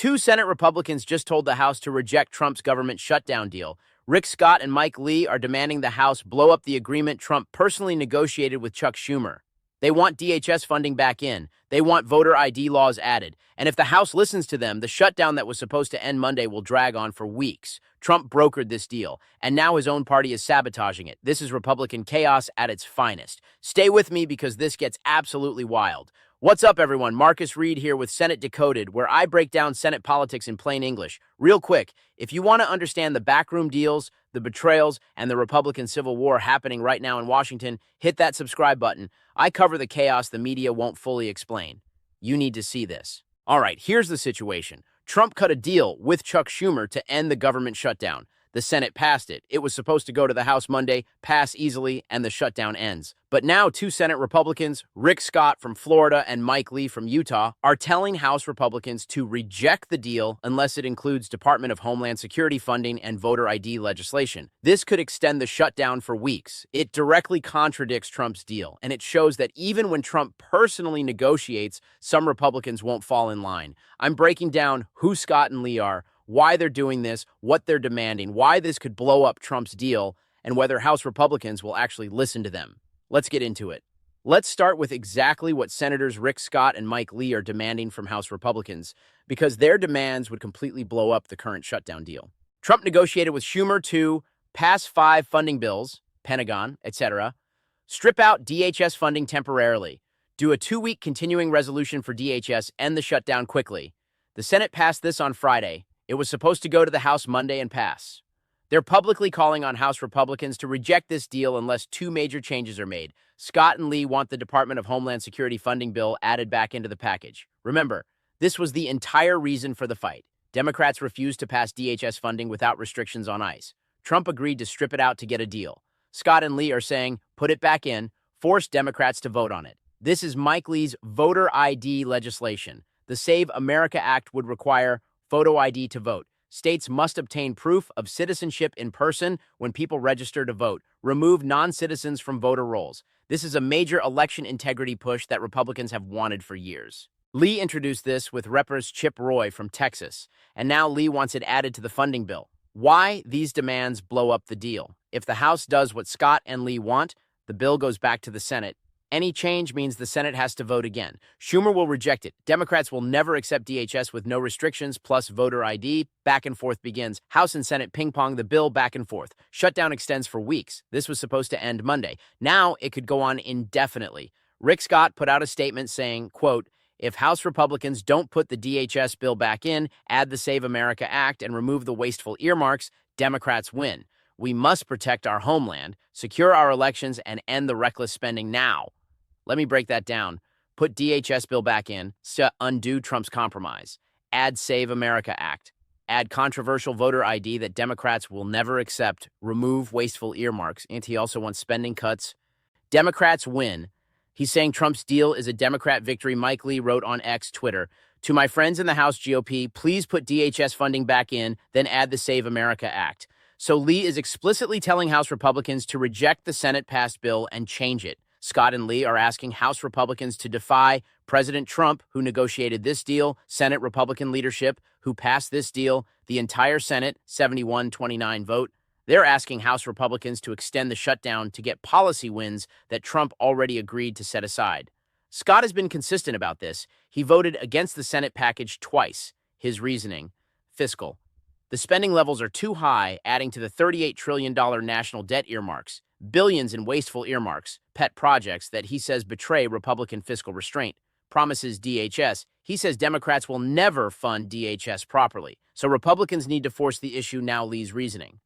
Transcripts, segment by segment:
Two Senate Republicans just told the House to reject Trump's government shutdown deal. Rick Scott and Mike Lee are demanding the House blow up the agreement Trump personally negotiated with Chuck Schumer. They want DHS funding back in. They want voter ID laws added. And if the House listens to them, the shutdown that was supposed to end Monday will drag on for weeks. Trump brokered this deal, and now his own party is sabotaging it. This is Republican chaos at its finest. Stay with me because this gets absolutely wild. What's up, everyone? Marcus Reed here with Senate Decoded, where I break down Senate politics in plain English. Real quick, if you want to understand the backroom deals, the betrayals, and the Republican Civil War happening right now in Washington, hit that subscribe button. I cover the chaos the media won't fully explain. You need to see this. All right, here's the situation. Trump cut a deal with Chuck Schumer to end the government shutdown. The Senate passed it. It was supposed to go to the House Monday, pass easily, and the shutdown ends. But now two Senate Republicans, Rick Scott from Florida and Mike Lee from Utah, are telling House Republicans to reject the deal unless it includes Department of Homeland Security funding and voter ID legislation. This could extend the shutdown for weeks. It directly contradicts Trump's deal, and it shows that even when Trump personally negotiates, some Republicans won't fall in line. I'm breaking down who Scott and Lee are, why they're doing this, what they're demanding, why this could blow up Trump's deal, and whether House Republicans will actually listen to them. Let's get into it. Let's start with exactly what Senators Rick Scott and Mike Lee are demanding from House Republicans, because their demands would completely blow up the current shutdown deal. Trump negotiated with Schumer to pass 5 funding bills, Pentagon, etc., strip out DHS funding temporarily, do a 2-week continuing resolution for DHS, end the shutdown quickly. The Senate passed this on Friday. It was supposed to go to the House Monday and pass. They're publicly calling on House Republicans to reject this deal unless 2 major changes are made. Scott and Lee want the Department of Homeland Security funding bill added back into the package. Remember, this was the entire reason for the fight. Democrats refused to pass DHS funding without restrictions on ICE. Trump agreed to strip it out to get a deal. Scott and Lee are saying, put it back in, force Democrats to vote on it. This is Mike Lee's voter ID legislation. The Save America Act would require photo ID to vote. States must obtain proof of citizenship in person when people register to vote. Remove non-citizens from voter rolls. This is a major election integrity push that Republicans have wanted for years. Lee introduced this with Representative Chip Roy from Texas, and now Lee wants it added to the funding bill. Why these demands blow up the deal? If the House does what Scott and Lee want, the bill goes back to the Senate. Any change means the Senate has to vote again. Schumer will reject it. Democrats will never accept DHS with no restrictions, plus voter ID. Back and forth begins. House and Senate ping-pong the bill back and forth. Shutdown extends for weeks. This was supposed to end Monday. Now it could go on indefinitely. Rick Scott put out a statement saying, quote, if House Republicans don't put the DHS bill back in, add the Save America Act, and remove the wasteful earmarks, Democrats win. We must protect our homeland, secure our elections, and end the reckless spending now. Let me break that down. Put DHS bill back in, undo Trump's compromise. Add Save America Act. Add controversial voter ID that Democrats will never accept. Remove wasteful earmarks. And he also wants spending cuts. Democrats win. He's saying Trump's deal is a Democrat victory. Mike Lee wrote on X Twitter, to my friends in the House GOP, please put DHS funding back in, then add the Save America Act. So Lee is explicitly telling House Republicans to reject the Senate-passed bill and change it. Scott and Lee are asking House Republicans to defy President Trump, who negotiated this deal, Senate Republican leadership, who passed this deal, the entire Senate, 71-29 vote. They're asking House Republicans to extend the shutdown to get policy wins that Trump already agreed to set aside. Scott has been consistent about this. He voted against the Senate package twice. His reasoning, fiscal. The spending levels are too high, adding to the $38 trillion national debt earmarks. Billions in wasteful earmarks, pet projects that he says betray Republican fiscal restraint. Promises DHS. He says Democrats will never fund DHS properly. So Republicans need to force the issue, now Lee's reasoning.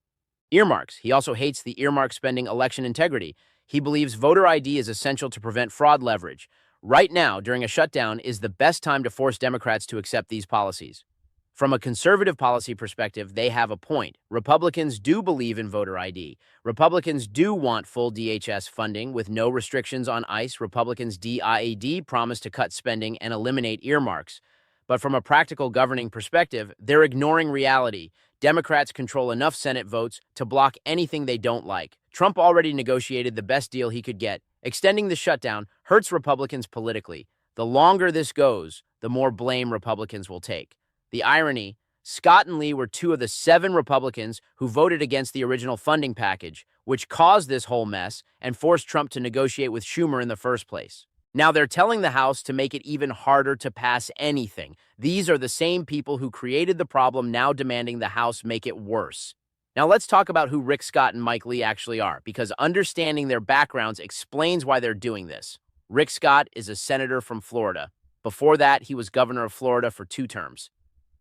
Earmarks. He also hates the earmark spending election integrity. He believes voter ID is essential to prevent fraud leverage. Right now, during a shutdown, is the best time to force Democrats to accept these policies. From a conservative policy perspective, they have a point. Republicans do believe in voter ID. Republicans do want full DHS funding with no restrictions on ICE. Republicans' DIAD promise to cut spending and eliminate earmarks. But from a practical governing perspective, they're ignoring reality. Democrats control enough Senate votes to block anything they don't like. Trump already negotiated the best deal he could get. Extending the shutdown hurts Republicans politically. The longer this goes, the more blame Republicans will take. The irony: Scott and Lee were two of the 7 Republicans who voted against the original funding package, which caused this whole mess and forced Trump to negotiate with Schumer in the first place. Now they're telling the House to make it even harder to pass anything. These are the same people who created the problem, now demanding the House make it worse. Now let's talk about who Rick Scott and Mike Lee actually are, because understanding their backgrounds explains why they're doing this. Rick Scott is a senator from Florida. Before that, he was governor of Florida for 2 terms.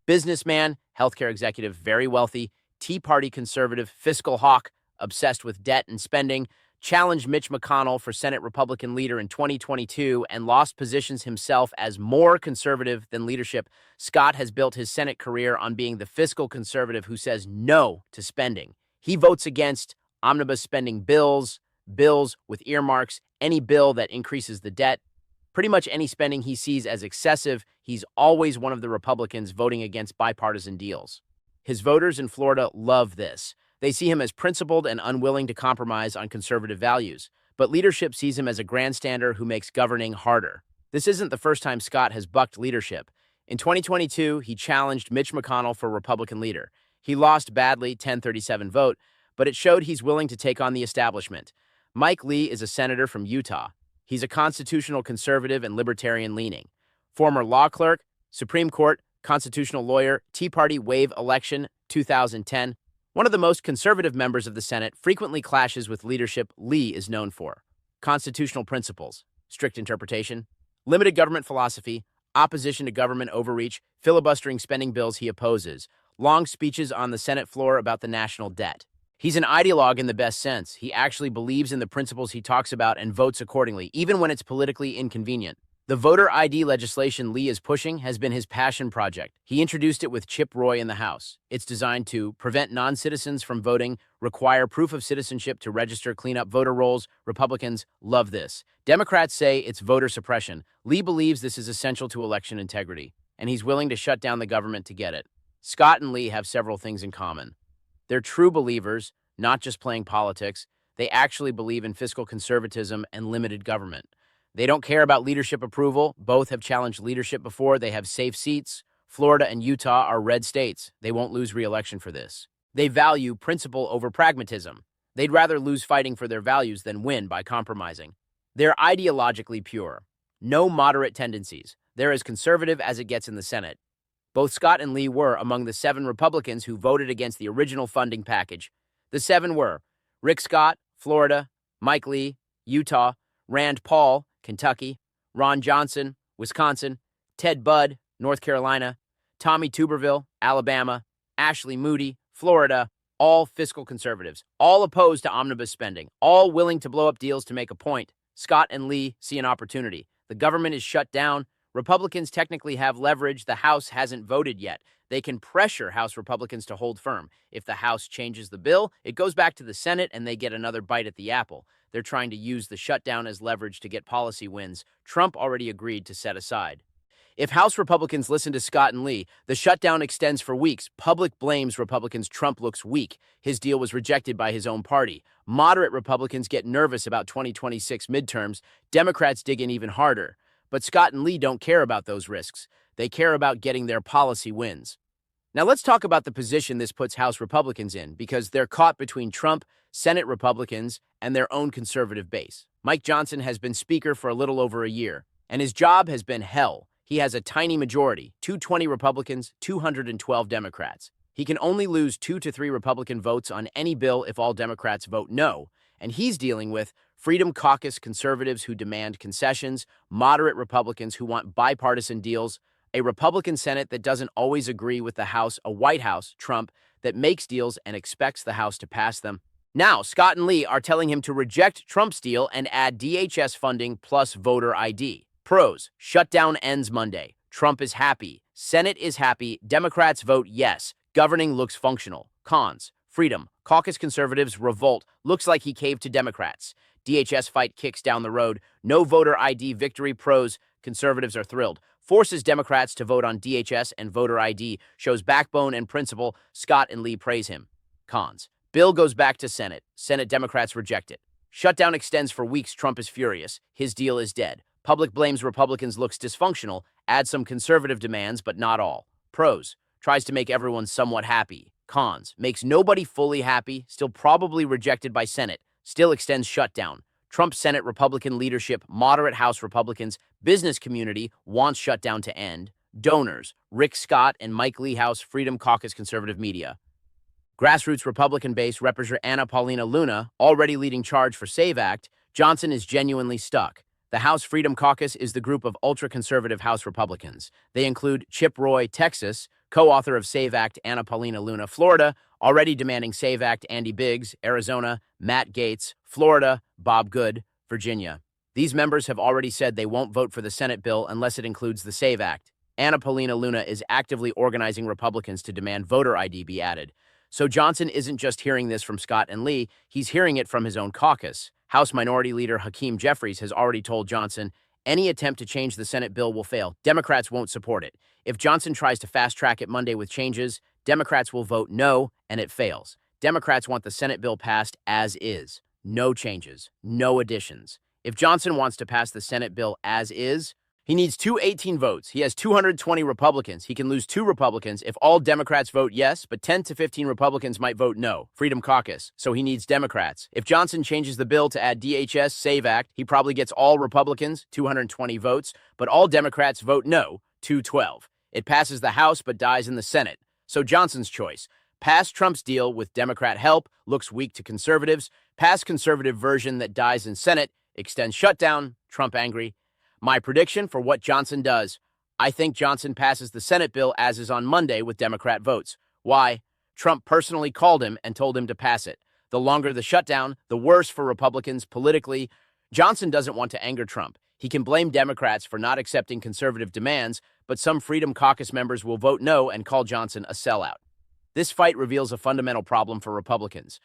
Businessman, healthcare executive, very wealthy, Tea Party conservative, fiscal hawk, obsessed with debt and spending, challenged Mitch McConnell for Senate Republican leader in 2022 and lost positions himself as more conservative than leadership. Scott has built his Senate career on being the fiscal conservative who says no to spending. He votes against omnibus spending bills, bills with earmarks, any bill that increases the debt. Pretty much any spending he sees as excessive, he's always one of the Republicans voting against bipartisan deals. His voters in Florida love this. They see him as principled and unwilling to compromise on conservative values, but leadership sees him as a grandstander who makes governing harder. This isn't the first time Scott has bucked leadership. In 2022, he challenged Mitch McConnell for Republican leader. He lost badly, 1037 vote, but it showed he's willing to take on the establishment. Mike Lee is a senator from Utah. He's a constitutional conservative and libertarian-leaning. Former law clerk, Supreme Court, constitutional lawyer, Tea Party wave election, 2010. One of the most conservative members of the Senate, frequently clashes with leadership Lee is known for. Constitutional principles, strict interpretation, limited government philosophy, opposition to government overreach, filibustering spending bills he opposes, long speeches on the Senate floor about the national debt. He's an ideologue in the best sense. He actually believes in the principles he talks about and votes accordingly, even when it's politically inconvenient. The voter ID legislation Lee is pushing has been his passion project. He introduced it with Chip Roy in the House. It's designed to prevent non-citizens from voting, require proof of citizenship to register, clean up voter rolls. Republicans love this. Democrats say it's voter suppression. Lee believes this is essential to election integrity, and he's willing to shut down the government to get it. Scott and Lee have several things in common. They're true believers, not just playing politics. They actually believe in fiscal conservatism and limited government. They don't care about leadership approval. Both have challenged leadership before. They have safe seats. Florida and Utah are red states. They won't lose re-election for this. They value principle over pragmatism. They'd rather lose fighting for their values than win by compromising. They're ideologically pure. No moderate tendencies. They're as conservative as it gets in the Senate. Both Scott and Lee were among the 7 Republicans who voted against the original funding package. The 7 were Rick Scott, Florida; Mike Lee, Utah; Rand Paul, Kentucky; Ron Johnson, Wisconsin; Ted Budd, North Carolina; Tommy Tuberville, Alabama; Ashley Moody, Florida. All fiscal conservatives, all opposed to omnibus spending, all willing to blow up deals to make a point. Scott and Lee see an opportunity. The government is shut down. Republicans technically have leverage. The House hasn't voted yet. They can pressure House Republicans to hold firm. If the House changes the bill, it goes back to the Senate and they get another bite at the apple. They're trying to use the shutdown as leverage to get policy wins Trump already agreed to set aside. If House Republicans listen to Scott and Lee, the shutdown extends for weeks. Public blames Republicans. Trump looks weak. His deal was rejected by his own party. Moderate Republicans get nervous about 2026 midterms. Democrats dig in even harder. But Scott and Lee don't care about those risks. They care about getting their policy wins. Now let's talk about the position this puts House Republicans in, because they're caught between Trump, Senate Republicans, and their own conservative base. Mike Johnson has been Speaker for a little over a year, and his job has been hell. He has a tiny majority, 220 Republicans, 212 Democrats. He can only lose 2 to 3 Republican votes on any bill if all Democrats vote no, and he's dealing with Freedom Caucus conservatives who demand concessions, moderate Republicans who want bipartisan deals, a Republican Senate that doesn't always agree with the House, a White House, Trump, that makes deals and expects the House to pass them. Now, Scott and Lee are telling him to reject Trump's deal and add DHS funding plus voter ID. Pros: shutdown ends Monday. Trump is happy. Senate is happy. Democrats vote yes. Governing looks functional. Cons: freedom. Caucus conservatives revolt. Looks like he caved to Democrats. DHS fight kicks down the road. No voter ID victory. Pros: conservatives are thrilled. Forces Democrats to vote on DHS and voter ID. Shows backbone and principle. Scott and Lee praise him. Cons: bill goes back to Senate. Senate Democrats reject it. Shutdown extends for weeks. Trump is furious. His deal is dead. Public blames Republicans. Looks dysfunctional. Add some conservative demands, but not all. Pros: tries to make everyone somewhat happy. Cons, makes nobody fully happy, still probably rejected by Senate, still extends shutdown. Trump Senate Republican leadership, moderate House Republicans, business community wants shutdown to end. Donors, Rick Scott and Mike Lee House Freedom Caucus conservative media. Grassroots Republican base Representative Anna Paulina Luna, already leading charge for SAVE Act, Johnson is genuinely stuck. The House Freedom Caucus is the group of ultra-conservative House Republicans. They include Chip Roy, Texas, co-author of SAVE Act Anna Paulina Luna, Florida, already demanding SAVE Act Andy Biggs, Arizona, Matt Gaetz, Florida, Bob Good, Virginia. These members have already said they won't vote for the Senate bill unless it includes the SAVE Act. Anna Paulina Luna is actively organizing Republicans to demand voter ID be added. So Johnson isn't just hearing this from Scott and Lee, he's hearing it from his own caucus. House Minority Leader Hakeem Jeffries has already told Johnson, any attempt to change the Senate bill will fail. Democrats won't support it. If Johnson tries to fast-track it Monday with changes, Democrats will vote no, and it fails. Democrats want the Senate bill passed as is. No changes, no additions. If Johnson wants to pass the Senate bill as is, he needs 218 votes. He has 220 Republicans. He can lose 2 Republicans if all Democrats vote yes, but 10 to 15 Republicans might vote no. Freedom Caucus. So he needs Democrats. If Johnson changes the bill to add DHS, SAVE Act, he probably gets all Republicans, 220 votes, but all Democrats vote no, 212. It passes the House but dies in the Senate. So Johnson's choice. Pass Trump's deal with Democrat help, looks weak to conservatives. Pass conservative version that dies in Senate, extends shutdown, Trump angry. My prediction for what Johnson does. I think Johnson passes the Senate bill as is on Monday with Democrat votes. Why? Trump personally called him and told him to pass it. The longer the shutdown, the worse for Republicans politically. Johnson doesn't want to anger Trump. He can blame Democrats for not accepting conservative demands, but some Freedom Caucus members will vote no and call Johnson a sellout. This fight reveals a fundamental problem for Republicans.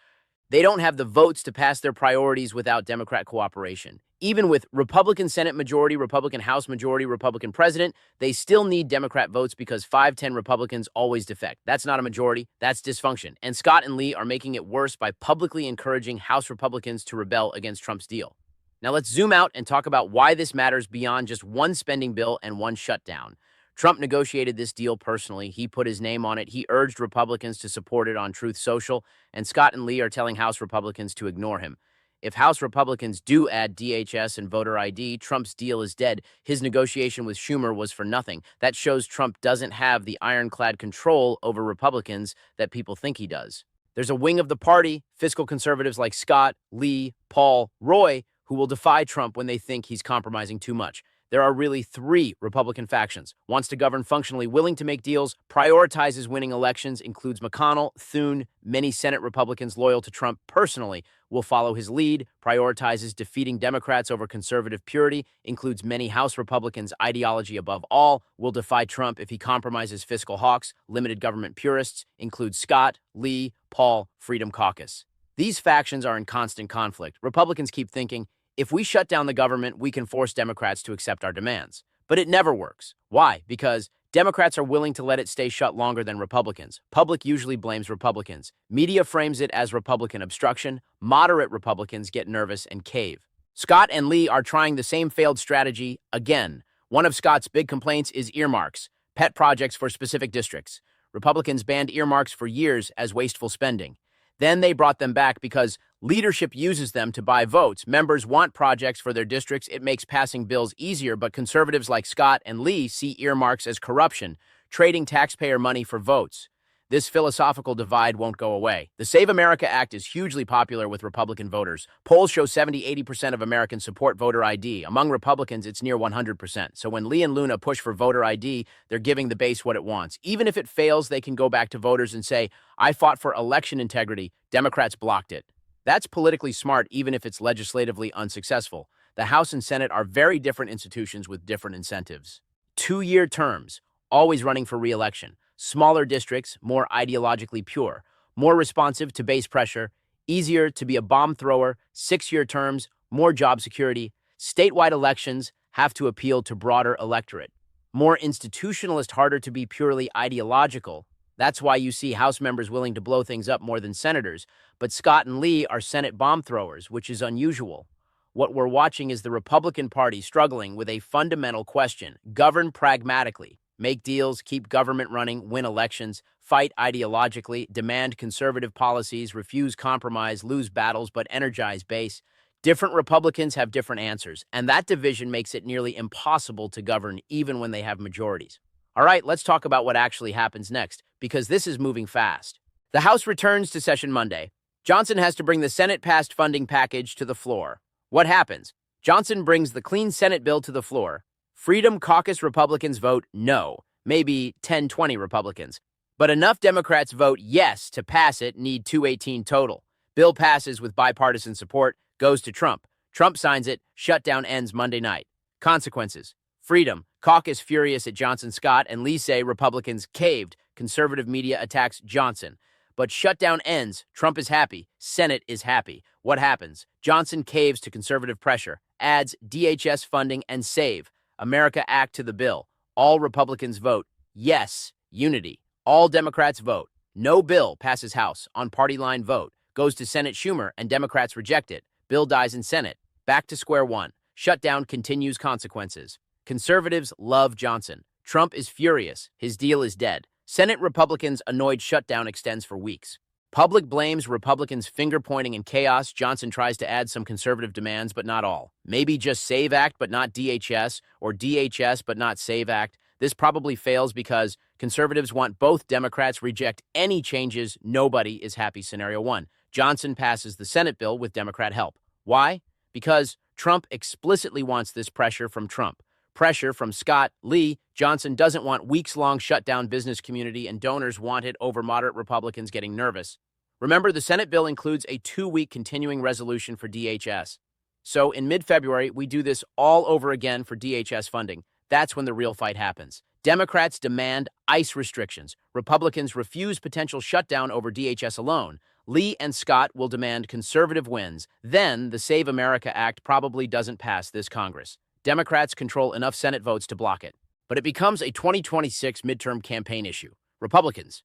They don't have the votes to pass their priorities without Democrat cooperation. Even with Republican Senate majority, Republican House majority, Republican president, they still need Democrat votes because 5-10 Republicans always defect. That's not a majority, that's dysfunction. And Scott and Lee are making it worse by publicly encouraging House Republicans to rebel against Trump's deal. Now let's zoom out and talk about why this matters beyond just one spending bill and one shutdown. Trump negotiated this deal personally. He put his name on it. He urged Republicans to support it on Truth Social, and Scott and Lee are telling House Republicans to ignore him. If House Republicans do add DHS and voter ID, Trump's deal is dead. His negotiation with Schumer was for nothing. That shows Trump doesn't have the ironclad control over Republicans that people think he does. There's a wing of the party, fiscal conservatives like Scott, Lee, Paul, Roy, who will defy Trump when they think he's compromising too much. There are really 3 Republican factions. Wants to govern functionally, willing to make deals, prioritizes winning elections, includes McConnell, Thune, many Senate Republicans loyal to Trump personally will follow his lead, prioritizes defeating Democrats over conservative purity, includes many House Republicans, ideology above all, will defy Trump if he compromises fiscal hawks, limited government purists, includes Scott, Lee, Paul, Freedom Caucus. These factions are in constant conflict. Republicans keep thinking, if we shut down the government, we can force Democrats to accept our demands. But it never works. Why? Because Democrats are willing to let it stay shut longer than Republicans. Public usually blames Republicans. Media frames it as Republican obstruction. Moderate Republicans get nervous and cave. Scott and Lee are trying the same failed strategy again. One of Scott's big complaints is earmarks, pet projects for specific districts. Republicans banned earmarks for years as wasteful spending. Then they brought them back because leadership uses them to buy votes. Members want projects for their districts. It makes passing bills easier, but conservatives like Scott and Lee see earmarks as corruption, trading taxpayer money for votes. This philosophical divide won't go away. The Save America Act is hugely popular with Republican voters. Polls show 70-80% of Americans support voter ID. Among Republicans, it's near 100%. So when Lee and Luna push for voter ID, they're giving the base what it wants. Even if it fails, they can go back to voters and say, I fought for election integrity. Democrats blocked it. That's politically smart, even if it's legislatively unsuccessful. The House and Senate are very different institutions with different incentives. 2-year terms, always running for re-election. Smaller districts, more ideologically pure, more responsive to base pressure, easier to be a bomb thrower, 6-year terms, more job security. Statewide elections have to appeal to broader electorate. More institutionalist, harder to be purely ideological. That's why you see House members willing to blow things up more than senators. But Scott and Lee are Senate bomb throwers, which is unusual. What we're watching is the Republican Party struggling with a fundamental question: govern pragmatically. Make deals, keep government running, win elections, fight ideologically, demand conservative policies, refuse compromise, lose battles, but energize base. Different Republicans have different answers, and that division makes it nearly impossible to govern even when they have majorities. All right, let's talk about what actually happens next, because this is moving fast. The House returns to session Monday. Johnson has to bring the Senate-passed funding package to the floor. What happens? Johnson brings the clean Senate bill to the floor. Freedom Caucus Republicans vote no, maybe 10-20 Republicans. But enough Democrats vote yes to pass it, need 218 total. Bill passes with bipartisan support, goes to Trump. Trump signs it, shutdown ends Monday night. Consequences. Freedom. Caucus furious at Johnson Scott and Lee say Republicans caved. Conservative media attacks Johnson. But shutdown ends. Trump is happy. Senate is happy. What happens? Johnson caves to conservative pressure, adds DHS funding and save. America Act to the bill. All Republicans vote yes. Unity. All Democrats vote. No bill passes House on party line vote. Goes to Senate Schumer and Democrats reject it. Bill dies in Senate. Back to square one. Shutdown continues consequences. Conservatives love Johnson. Trump is furious. His deal is dead. Senate Republicans annoyed shutdown extends for weeks. Public blames Republicans finger-pointing and chaos. Johnson tries to add some conservative demands, but not all. Maybe just SAVE Act, but not DHS, or DHS, but not SAVE Act. This probably fails because conservatives want both. Democrats reject any changes. Nobody is happy. Scenario one. Johnson passes the Senate bill with Democrat help. Why? Because Trump explicitly wants this pressure from Trump. Pressure from Scott, Lee. Johnson doesn't want weeks-long shutdown. Business community and donors want it over moderate Republicans getting nervous. Remember, the Senate bill includes a 2-week continuing resolution for DHS. So in mid-February, we do this all over again for DHS funding. That's when the real fight happens. Democrats demand ICE restrictions. Republicans refuse potential shutdown over DHS alone. Lee and Scott will demand conservative wins. Then the Save America Act probably doesn't pass this Congress. Democrats control enough Senate votes to block it. But it becomes a 2026 midterm campaign issue. Republicans.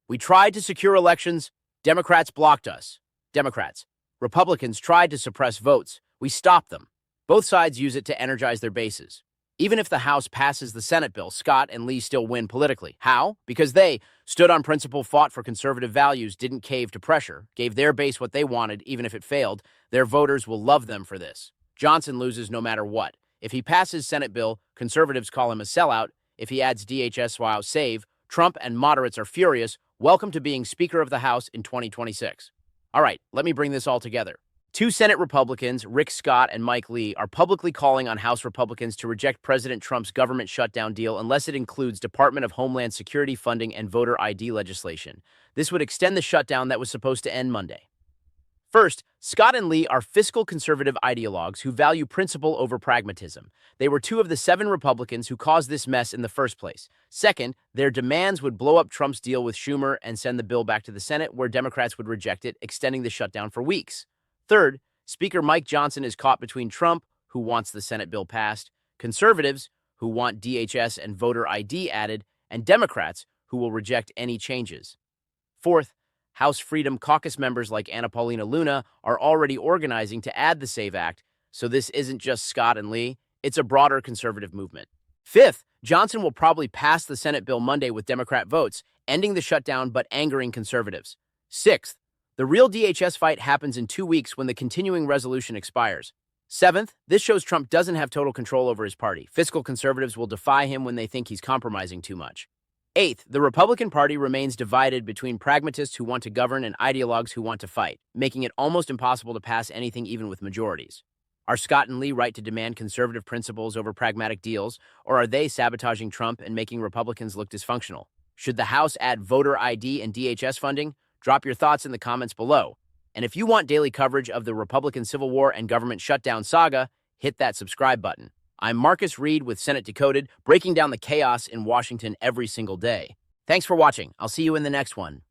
We tried to secure elections. Democrats blocked us. Democrats. Republicans tried to suppress votes. We stopped them. Both sides use it to energize their bases. Even if the House passes the Senate bill, Scott and Lee still win politically. How? Because they stood on principle, fought for conservative values, didn't cave to pressure, gave their base what they wanted, even if it failed. Their voters will love them for this. Johnson loses no matter what. If he passes Senate bill, conservatives call him a sellout. If he adds DHS while save, Trump and moderates are furious. Welcome to being Speaker of the House in 2026. All right, let me bring this all together. 2 Senate Republicans, Rick Scott and Mike Lee, are publicly calling on House Republicans to reject President Trump's government shutdown deal unless it includes Department of Homeland Security funding and voter ID legislation. This would extend the shutdown that was supposed to end Monday. First, Scott and Lee are fiscal conservative ideologues who value principle over pragmatism. They were 2 of the 7 Republicans who caused this mess in the first place. Second, their demands would blow up Trump's deal with Schumer and send the bill back to the Senate, where Democrats would reject it, extending the shutdown for weeks. Third, Speaker Mike Johnson is caught between Trump, who wants the Senate bill passed, conservatives, who want DHS and voter ID added, and Democrats, who will reject any changes. Fourth, House Freedom Caucus members like Anna Paulina Luna are already organizing to add the SAVE Act, so this isn't just Scott and Lee, it's a broader conservative movement. Fifth, Johnson will probably pass the Senate bill Monday with Democrat votes, ending the shutdown but angering conservatives. Sixth, the real DHS fight happens in 2 weeks when the continuing resolution expires. Seventh, this shows Trump doesn't have total control over his party. Fiscal conservatives will defy him when they think he's compromising too much. Eighth, the Republican Party remains divided between pragmatists who want to govern and ideologues who want to fight, making it almost impossible to pass anything even with majorities. Are Scott and Lee right to demand conservative principles over pragmatic deals, or are they sabotaging Trump and making Republicans look dysfunctional? Should the House add voter ID and DHS funding? Drop your thoughts in the comments below. And if you want daily coverage of the Republican Civil War and government shutdown saga, hit that subscribe button. I'm Marcus Reed with Senate Decoded, breaking down the chaos in Washington every single day. Thanks for watching. I'll see you in the next one.